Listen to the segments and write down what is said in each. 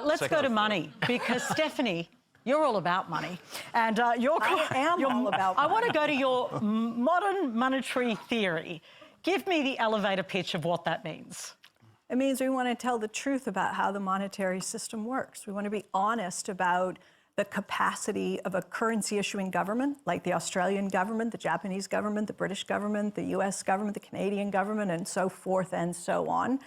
let's go to money, because Stephanie, you're all about money, and I am all about money. I want to go to your modern monetary theory. Give me the elevator pitch of what that means. It means we want to tell the truth about how the monetary system works. We want to be honest about the capacity of a currency-issuing government, like the Australian government, the Japanese government, the British government, the US government, the Canadian government, and so forth and so on,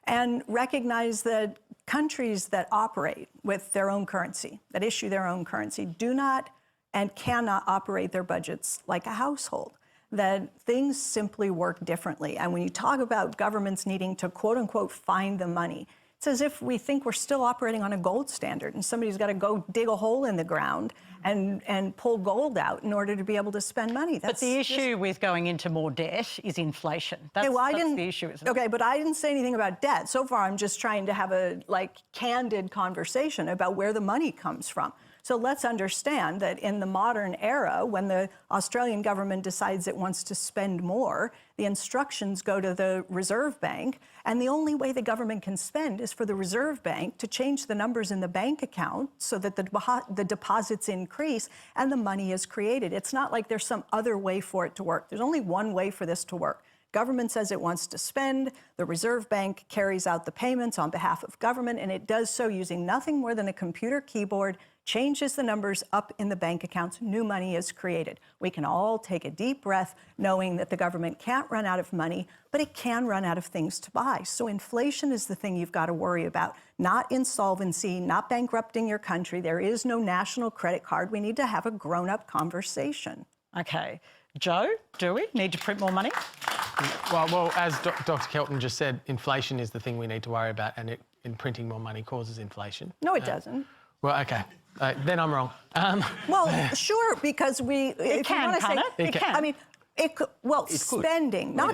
and recognize that countries that operate with their own currency, that issue their own currency, do not and cannot operate their budgets like a household, that things simply work differently. And when you talk about governments needing to, quote unquote, find the money, it's as if we think we're still operating on a gold standard and somebody's got to go dig a hole in the ground and pull gold out in order to be able to spend money. But the issue with going into more debt is inflation. That's the issue, isn't it? Okay, but I didn't say anything about debt. So far, I'm just trying to have a, candid conversation about where the money comes from. So let's understand that in the modern era, when the Australian government decides it wants to spend more, the instructions go to the Reserve Bank, and the only way the government can spend is for the Reserve Bank to change the numbers in the bank account so that the deposits increase and the money is created. It's not like there's some other way for it to work. There's only one way for this to work. Government says it wants to spend, the Reserve Bank carries out the payments on behalf of government, and it does so using nothing more than a computer keyboard, changes the numbers up in the bank accounts, new money is created. We can all take a deep breath knowing that the government can't run out of money, but it can run out of things to buy. So inflation is the thing you've got to worry about, not insolvency, not bankrupting your country. There is no national credit card. We need to have a grown-up conversation. Okay. Joe, do we need to print more money? Well, as Dr. Kelton just said, inflation is the thing we need to worry about, and printing more money causes inflation. No, it doesn't. Well, OK. Then I'm wrong. Well, sure, because it can. I mean, spending, not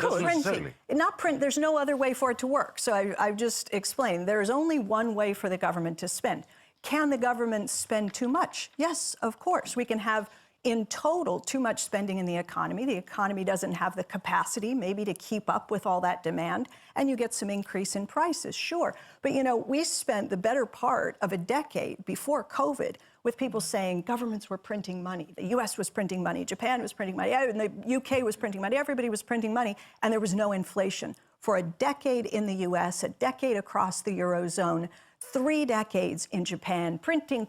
printing. There's no other way for it to work. So I've just explained. There's only one way for the government to spend. Can the government spend too much? Yes, of course. We can have, in total, too much spending in the economy. The economy doesn't have the capacity maybe to keep up with all that demand, and you get some increase in prices, sure. But, you know, we spent the better part of a decade before COVID with people saying governments were printing money. The US was printing money, Japan was printing money, and the UK was printing money, everybody was printing money, and there was no inflation. For a decade in the US, a decade across the Eurozone, 3 decades in Japan, printing,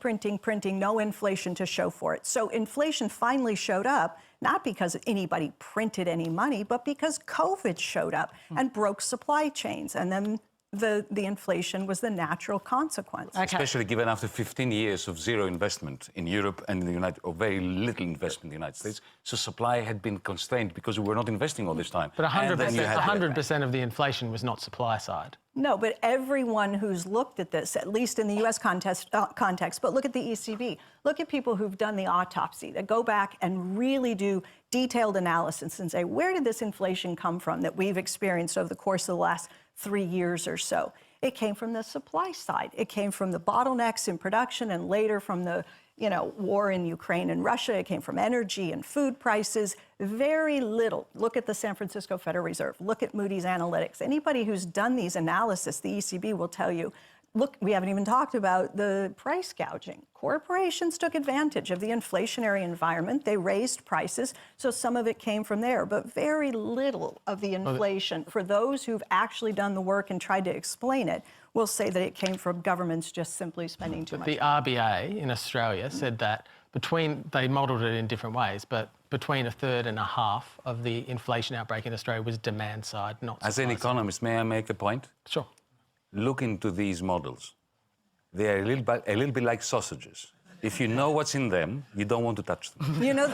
no inflation to show for it. So inflation finally showed up, not because anybody printed any money, but because COVID showed up and broke supply chains. And then the inflation was the natural consequence. Okay. Especially given after 15 years of zero investment in Europe and in the United, or very little investment in the United States. So supply had been constrained because we were not investing all this time. But 100% of the inflation was not supply side. No, but everyone who's looked at this, at least in the US context, but look at the ECB. Look at people who've done the autopsy, that go back and really do detailed analysis and say, where did this inflation come from that we've experienced over the course of the last 3 years or so? It came from the supply side. It came from the bottlenecks in production and later from the war in Ukraine and Russia. It came from energy and food prices. Very little. Look at the San Francisco Federal Reserve. Look at Moody's Analytics. Anybody who's done these analysis, the ECB will tell you, look, we haven't even talked about the price gouging. Corporations took advantage of the inflationary environment. They raised prices, so some of it came from there, but very little of the inflation, for those who've actually done the work and tried to explain it, will say that it came from governments just simply spending too much. The RBA in Australia said that they modelled it in different ways, but between a third and a half of the inflation outbreak in Australia was demand side, not supply side. As an economist, may I make a point? Sure. Look into these models. They are a little bit like sausages. If you know what's in them, you don't want to touch them. You know...